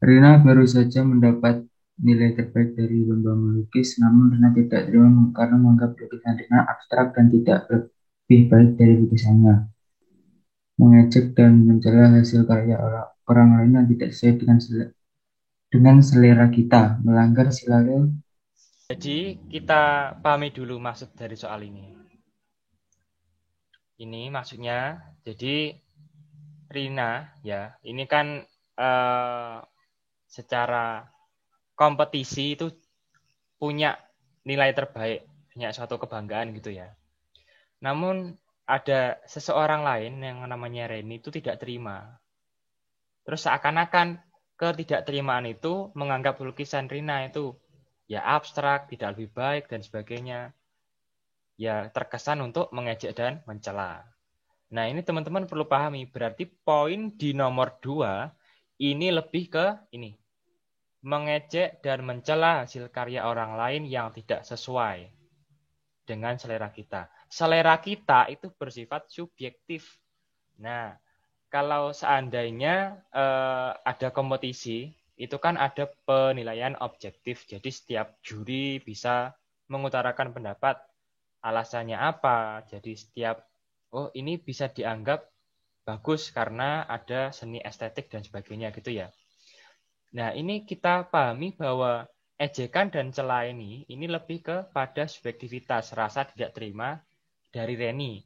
Rina baru saja mendapat nilai terbaik dari lomba melukis, namun Rina tidak terima karena menganggap lukisan Rina abstrak dan tidak lebih baik dari lukisannya. Mengejek dan mencela hasil karya orang lain yang tidak sesuai dengan selera kita, melanggar sila Jadi kita pahami dulu maksud dari soal ini. Ini maksudnya, jadi Rina ya, ini kan eh, secara kompetisi itu punya nilai terbaik, punya suatu kebanggaan gitu ya. Namun ada seseorang lain yang namanya Reni itu tidak terima. Terus seakan-akan ketidakterimaan itu menganggap lukisan Rina itu ya abstrak, tidak lebih baik dan sebagainya. Ya terkesan untuk mengejek dan mencela. Nah ini teman-teman perlu pahami, berarti poin di nomor 2 ini lebih ke ini. Mengejek dan mencela hasil karya orang lain yang tidak sesuai dengan selera kita. Selera kita itu bersifat subjektif. Nah, kalau seandainya ada kompetisi, itu kan ada penilaian objektif. Jadi setiap juri bisa mengutarakan pendapat alasannya apa. Jadi setiap ini bisa dianggap bagus karena ada seni estetik dan sebagainya gitu ya. Nah, ini kita pahami bahwa ejekan dan cela ini lebih kepada subjektivitas, rasa tidak terima dari Reni.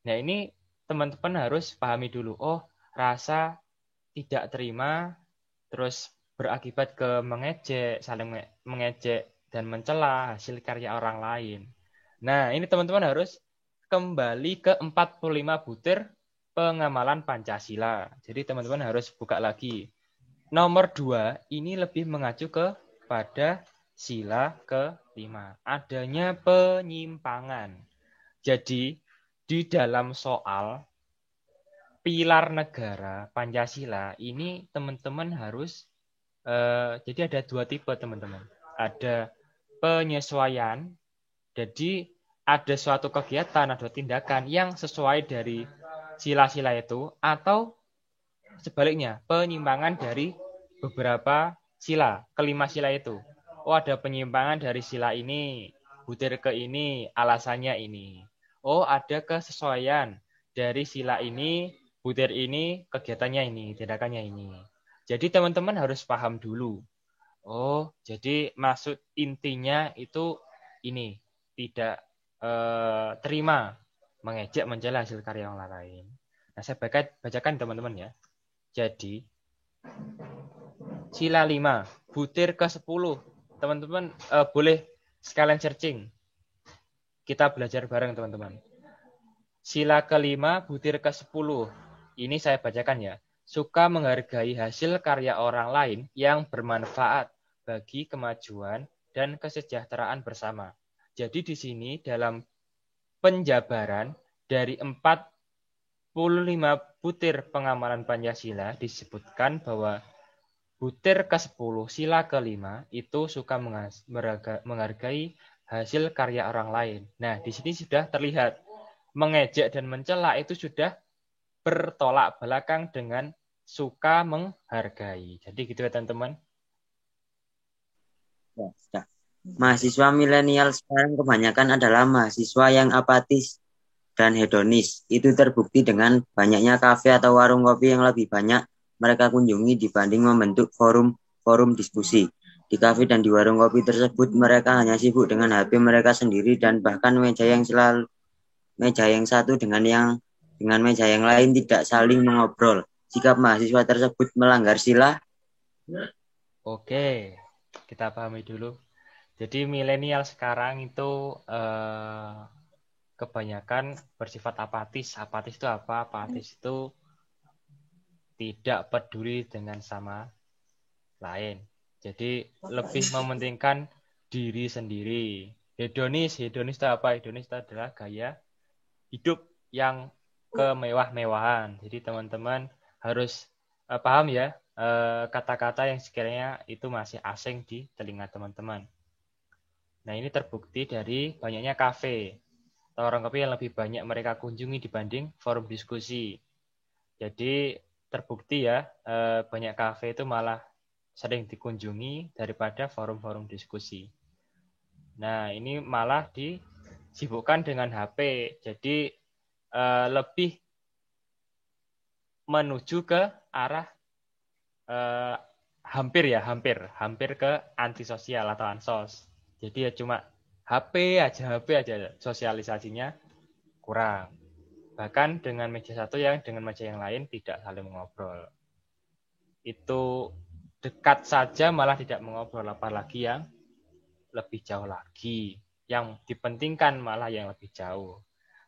Nah, ini teman-teman harus pahami dulu. Oh, rasa tidak terima terus berakibat ke mengejek, saling mengejek dan mencela hasil karya orang lain. Nah, ini teman-teman harus kembali ke 45 butir pengamalan Pancasila. Jadi teman-teman harus buka lagi. Nomor 2 ini lebih mengacu kepada sila kelima. Adanya penyimpangan. Jadi di dalam soal pilar negara Pancasila ini teman-teman harus jadi ada dua tipe teman-teman. Ada penyesuaian, jadi ada suatu kegiatan, ada tindakan yang sesuai dari sila-sila itu, atau sebaliknya penyimpangan dari beberapa sila, kelima sila itu. Oh ada penyimpangan dari sila ini, butir ke ini, alasannya ini. Oh ada kesesuaian dari sila ini, butir ini, kegiatannya ini, tindakannya ini. Jadi teman-teman harus paham dulu. Oh, jadi maksud intinya itu ini, tidak terima mengejek mencela hasil karya orang lain. Nah, saya bacakan teman-teman ya. Jadi, sila 5 butir ke 10. Teman-teman boleh sekalian searching. Kita belajar bareng teman-teman. Sila kelima butir ke 10. Ini saya bacakan ya. Suka menghargai hasil karya orang lain yang bermanfaat bagi kemajuan dan kesejahteraan bersama. Jadi di sini dalam penjabaran dari 45 butir pengamalan Pancasila disebutkan bahwa butir ke-10 sila kelima itu suka menghargai hasil karya orang lain. Nah, di sini sudah terlihat mengejek dan mencela itu sudah bertolak belakang dengan suka menghargai. Jadi gitu ya teman-teman. Ya, sudah. Mahasiswa milenial sekarang kebanyakan adalah mahasiswa yang apatis dan hedonis. Itu terbukti dengan banyaknya kafe atau warung kopi yang lebih banyak mereka kunjungi dibanding membentuk forum-forum diskusi. Di kafe dan di warung kopi tersebut mereka hanya sibuk dengan HP mereka sendiri dan bahkan meja yang satu dengan meja yang lain tidak saling mengobrol. Sikap mahasiswa tersebut melanggar sila. Oke, kita pahami dulu. Jadi milenial sekarang itu kebanyakan bersifat apatis. Apatis itu apa? Apatis itu tidak peduli dengan sama lain. Jadi lebih mementingkan diri sendiri. Hedonis itu apa? Hedonis itu adalah gaya hidup yang kemewah-mewahan. Jadi teman-teman harus paham ya kata-kata yang sekiranya itu masih asing di telinga teman-teman. Nah ini terbukti dari banyaknya kafe atau orang kopi yang lebih banyak mereka kunjungi dibanding forum diskusi. Jadi terbukti ya banyak kafe itu malah sering dikunjungi daripada forum-forum diskusi. Nah, ini malah disibukkan dengan HP. Jadi lebih menuju ke arah hampir ke antisosial atau ansos. Jadi ya cuma HP aja sosialisasinya kurang. Bahkan dengan meja satu dengan meja yang lain tidak saling mengobrol. Itu dekat saja malah tidak mengobrol, apalagi yang lebih jauh lagi. Yang dipentingkan malah yang lebih jauh.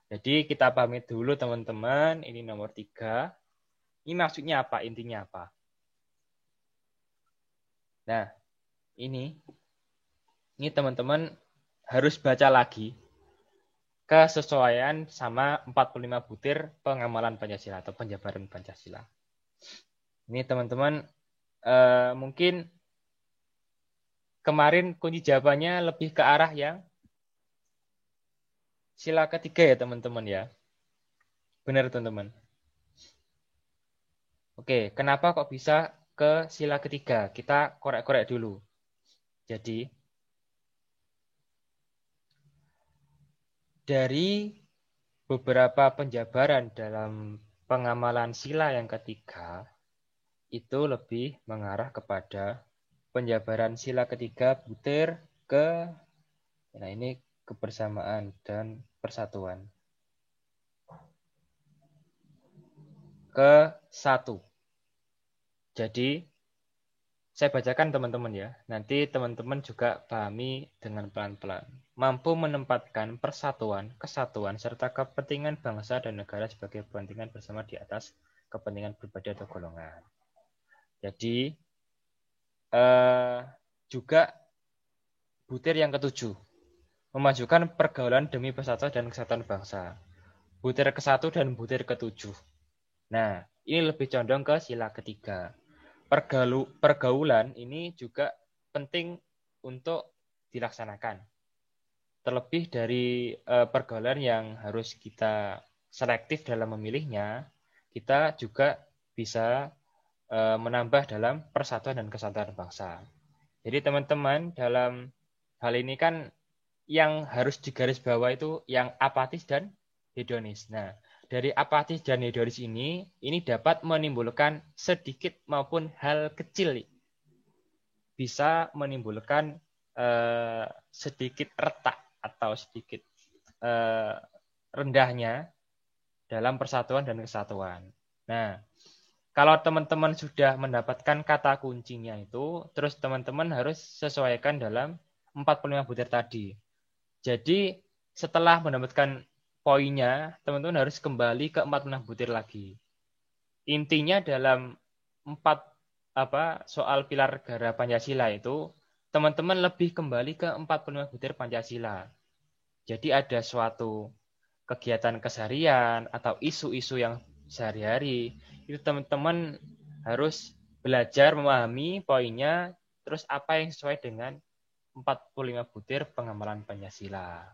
Jadi kita pamit dulu teman-teman, ini nomor 3. Ini maksudnya apa? Intinya apa? Nah, ini teman-teman harus baca lagi kesesuaian sama 45 butir pengamalan Pancasila atau penjabaran Pancasila. Ini teman-teman mungkin kemarin kunci jawabannya lebih ke arah yang sila ketiga ya teman-teman ya. Benar teman-teman. Oke, kenapa kok bisa ke sila ketiga? Kita korek-korek dulu. Jadi, dari beberapa penjabaran dalam pengamalan sila yang ketiga, itu lebih mengarah kepada penjabaran sila ketiga butir ke, nah ini kebersamaan dan persatuan. Ke 1. Jadi, saya bacakan teman-teman ya. Nanti teman-teman juga pahami dengan pelan-pelan. Mampu menempatkan persatuan, kesatuan, serta kepentingan bangsa dan negara sebagai kepentingan bersama di atas kepentingan pribadi atau golongan. Jadi, juga butir yang ke-7. Memajukan pergaulan demi persatuan dan kesatuan bangsa. Butir ke-1 dan butir ke-7. Nah, ini lebih condong ke sila ketiga. Pergaulan ini juga penting untuk dilaksanakan. Terlebih dari pergaulan yang harus kita selektif dalam memilihnya, kita juga bisa menambah dalam persatuan dan kesatuan bangsa. Jadi teman-teman, dalam hal ini kan yang harus digarisbawahi itu yang apatis dan hedonis. Nah, dari apatis dan hedonis ini dapat menimbulkan sedikit maupun hal kecil. Bisa menimbulkan sedikit retak atau sedikit rendahnya dalam persatuan dan kesatuan. Nah, kalau teman-teman sudah mendapatkan kata kuncinya itu, terus teman-teman harus sesuaikan dalam 45 butir tadi. Jadi, setelah mendapatkan poinnya, teman-teman harus kembali ke 46 butir lagi. Intinya dalam 4 soal pilar negara Pancasila itu, teman-teman lebih kembali ke 45 butir Pancasila. Jadi ada suatu kegiatan keseharian atau isu-isu yang sehari-hari, itu teman-teman harus belajar memahami poinnya, terus apa yang sesuai dengan 45 butir pengamalan Pancasila.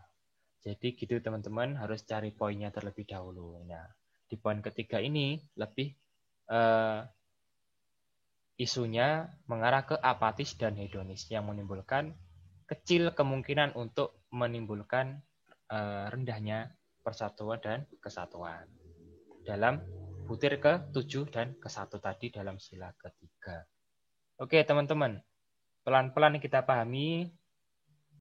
Jadi gitu teman-teman, harus cari poinnya terlebih dahulu. Nah, di poin ketiga ini lebih isunya mengarah ke apatis dan hedonis yang menimbulkan kecil kemungkinan untuk menimbulkan rendahnya persatuan dan kesatuan dalam butir ke-7 dan ke-1 tadi dalam sila ketiga. Oke teman-teman, pelan-pelan kita pahami